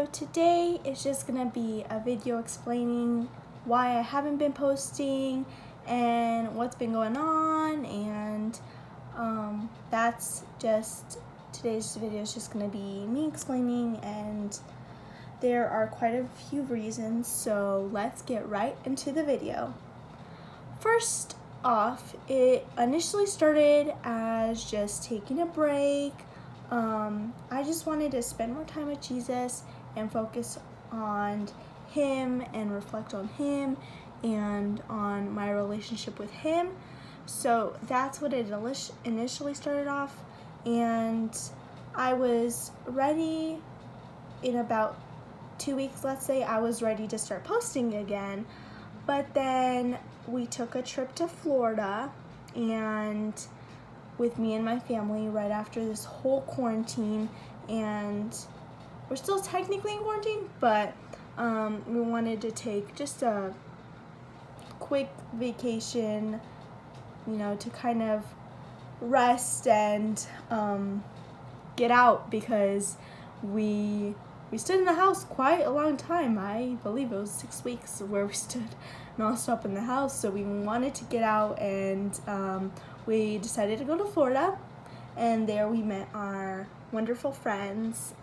So today is just gonna be a video explaining why I haven't been posting and what's been going on, and that's just today's video is just gonna be me explaining, and there are quite a few reasons, so let's get right into the video. First off, it initially started as just taking a break. I just wanted to spend more time with Jesus and focus on Him and reflect on Him and on my relationship with Him. So that's what it initially started off, and I was ready in about 2 weeks, let's say. I was ready to start posting again, but then we took a trip to Florida, and with me and my family right after this whole quarantine, and we're still technically in quarantine, but we wanted to take just a quick vacation, to kind of rest and get out, because we stood in the house quite a long time. I believe it was 6 weeks where we stood nonstop in the house. So we wanted to get out, and we decided to go to Florida, and there we met our wonderful friends.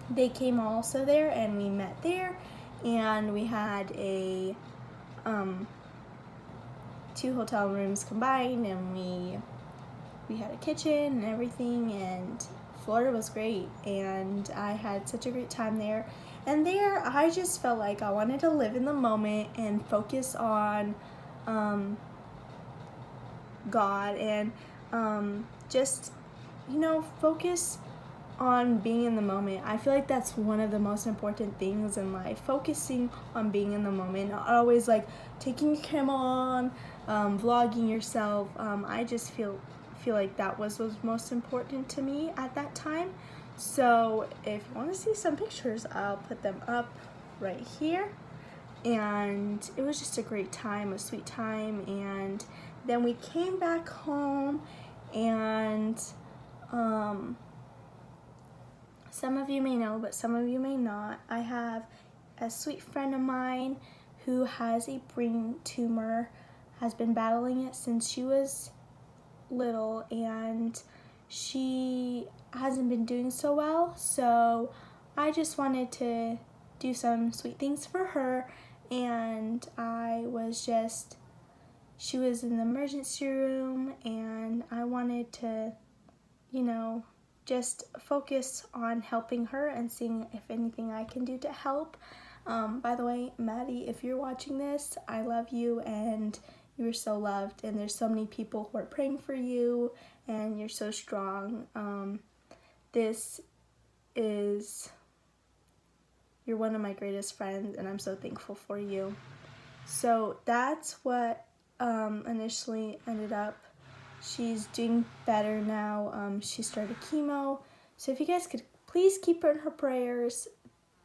They came also there, and we met there, and we had a 2 hotel rooms combined, and we had a kitchen and everything, and Florida was great, and I had such a great time there. And there I just felt like I wanted to live in the moment and focus on God, and just focus on being in the moment. I feel like that's one of the most important things in life, focusing on being in the moment, not always like taking your camera on, vlogging yourself. I just feel like that was most important to me at that time. So if you want to see some pictures, I'll put them up right here. And it was just a great time, a sweet time. And then we came back home, and some of you may know, but some of you may not. I have a sweet friend of mine who has a brain tumor, has been battling it since she was little, and she hasn't been doing so well. So I just wanted to do some sweet things for her, and she was in the emergency room, and I wanted to just focus on helping her and seeing if anything I can do to help. By the way, Maddie, if you're watching this, I love you, and you are so loved, and there's so many people who are praying for you, and you're so strong. You're one of my greatest friends, and I'm so thankful for you. So that's what initially ended up. She's doing better now. She started chemo. So if you guys could please keep her in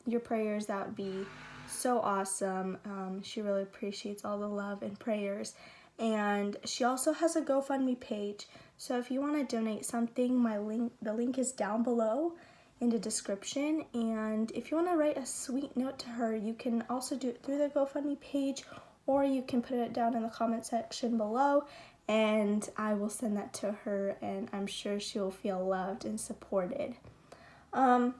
your prayers, that would be so awesome. She really appreciates all the love and prayers. And she also has a GoFundMe page. So if you want to donate something, the link is down below in the description. And if you want to write a sweet note to her, you can also do it through the GoFundMe page, or you can put it down in the comment section below, and I will send that to her, and I'm sure she'll feel loved and supported. After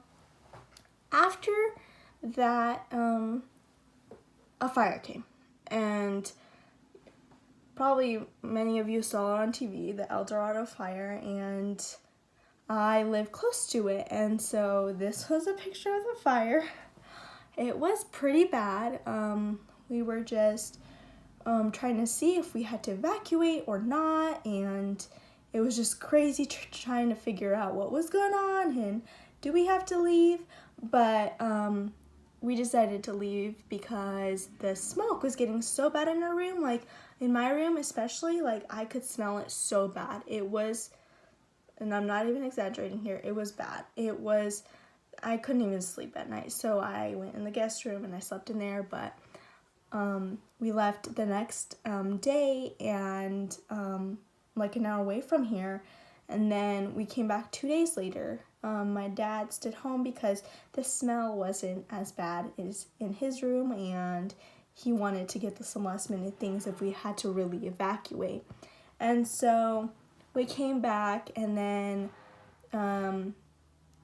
that, a fire came, and probably many of you saw it on TV, the El Dorado fire, and I live close to it, and so this was a picture of the fire. It was pretty bad. We were just trying to see if we had to evacuate or not, and it was just crazy trying to figure out what was going on and do we have to leave. But we decided to leave because the smoke was getting so bad in our room, like in my room especially. Like I could smell it so bad. It was, and I'm not even exaggerating here, it was bad. I couldn't even sleep at night, so I went in the guest room and I slept in there. But we left the next day, and like an hour away from here, and then we came back 2 days later, My dad stayed home because the smell wasn't as bad as in his room, and he wanted to get some last minute things if we had to really evacuate. And so we came back, and then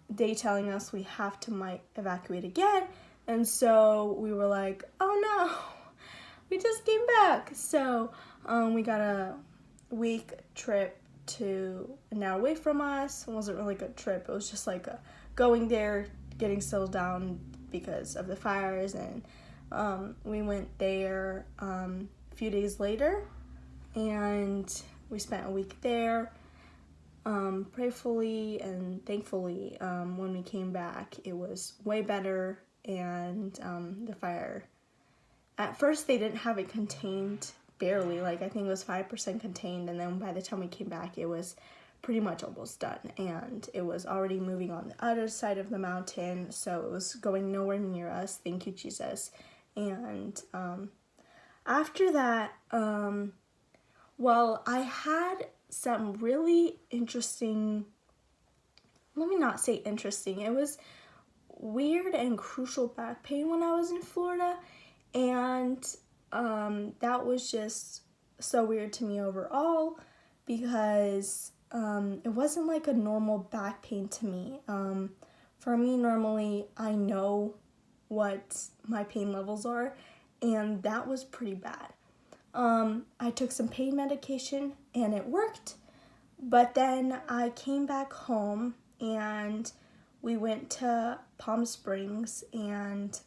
they telling us we have to might evacuate again. And so we were like, oh no, we just came back. So we got a week trip to an hour away from us. It wasn't really a good trip. It was just like going there, getting settled down because of the fires. And we went there a few days later, and we spent a week there. Prayerfully and thankfully, when we came back, it was way better. And the fire, at first they didn't have it contained, barely, like I think it was 5% contained, and then by the time we came back, it was pretty much almost done, and it was already moving on the other side of the mountain, so it was going nowhere near us. Thank you, Jesus. And after that, well, I had some really interesting, let me not say interesting, it was weird and crucial back pain when I was in Florida, and that was just so weird to me overall, because it wasn't like a normal back pain to me. For me, normally I know what my pain levels are, and that was pretty bad. I took some pain medication and it worked, but then I came back home and we went to Palm Springs, and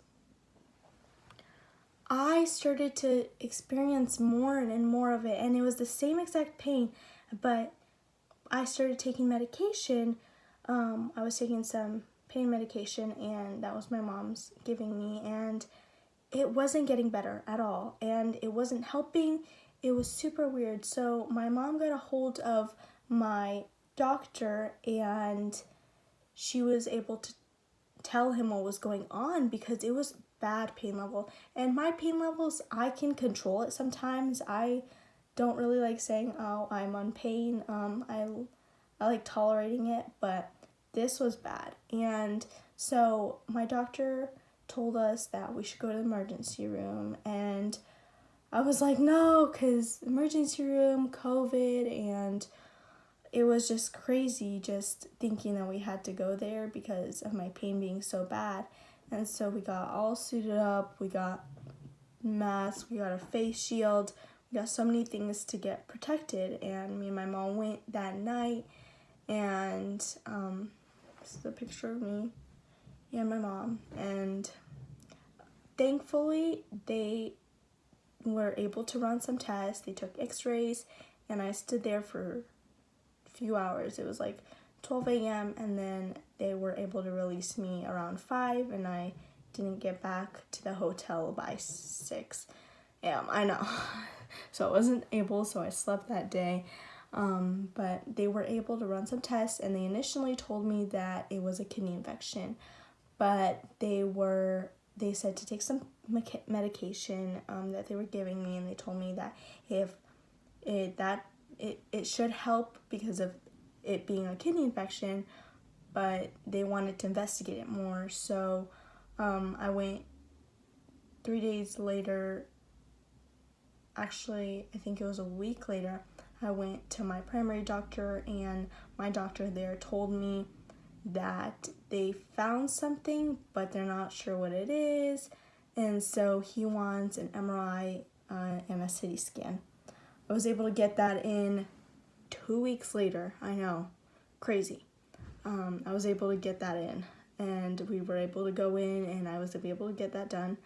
I started to experience more and more of it, and it was the same exact pain, but I started taking medication. I was taking some pain medication, and that was my mom's giving me, and it wasn't getting better at all, and it wasn't helping. It was super weird. So my mom got a hold of my doctor, and she was able to tell him what was going on, because it was bad pain level. And my pain levels, I can control it sometimes. I don't really like saying, oh, I'm on pain. I like tolerating it, but this was bad. And so my doctor told us that we should go to the emergency room, and I was like, no, because emergency room, COVID, and it was just crazy just thinking that we had to go there because of my pain being so bad. And so we got all suited up, we got masks, we got a face shield, we got so many things to get protected. And me and my mom went that night, and this is a picture of me and my mom, and thankfully they were able to run some tests. They took x-rays, and I stood there for a few hours. It was like 12 a.m. and then they were able to release me around 5, and I didn't get back to the hotel by 6 a.m. I know. So I wasn't able, so I slept that day. But they were able to run some tests, and they initially told me that it was a kidney infection, but they said to take some medication that they were giving me, and they told me that if it should help because of it being a kidney infection, but they wanted to investigate it more. So I went 3 days later, actually I think it was a week later, I went to my primary doctor, and my doctor there told me that they found something, but they're not sure what it is, and so he wants an MRI and a CT scan. I was able to get that in 2 weeks later. I know, crazy. I was able to get that in, and we were able to go in, and I was able to get that done,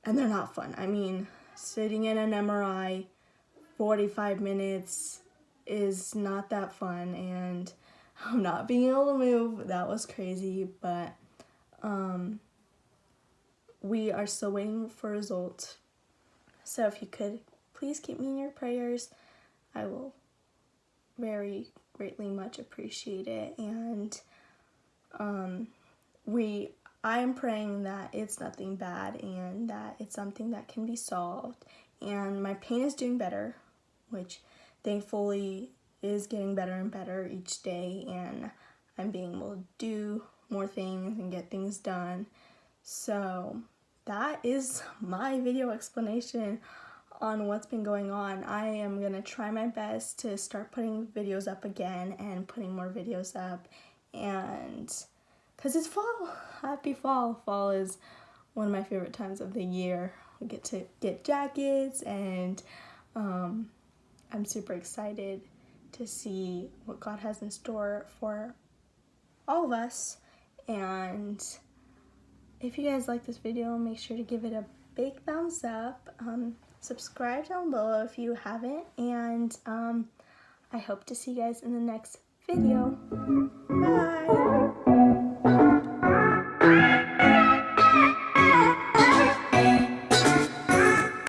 and they're not fun. I mean, sitting in an MRI 45 minutes is not that fun, and I'm not being able to move. That was crazy, but we are still waiting for results. So if you could please keep me in your prayers, I will very greatly much appreciate it. And I am praying that it's nothing bad, and that it's something that can be solved. And my pain is doing better, which thankfully is getting better and better each day, and I'm being able to do more things and get things done. So that is my video explanation on what's been going on. I am gonna try my best to start putting videos up again and putting more videos up, and because it's fall. Happy fall. Fall is one of my favorite times of the year. We get to get jackets, and I'm super excited to see what God has in store for all of us. And if you guys like this video, make sure to give it a big thumbs up. Subscribe down below if you haven't, and I hope to see you guys in the next video. Bye!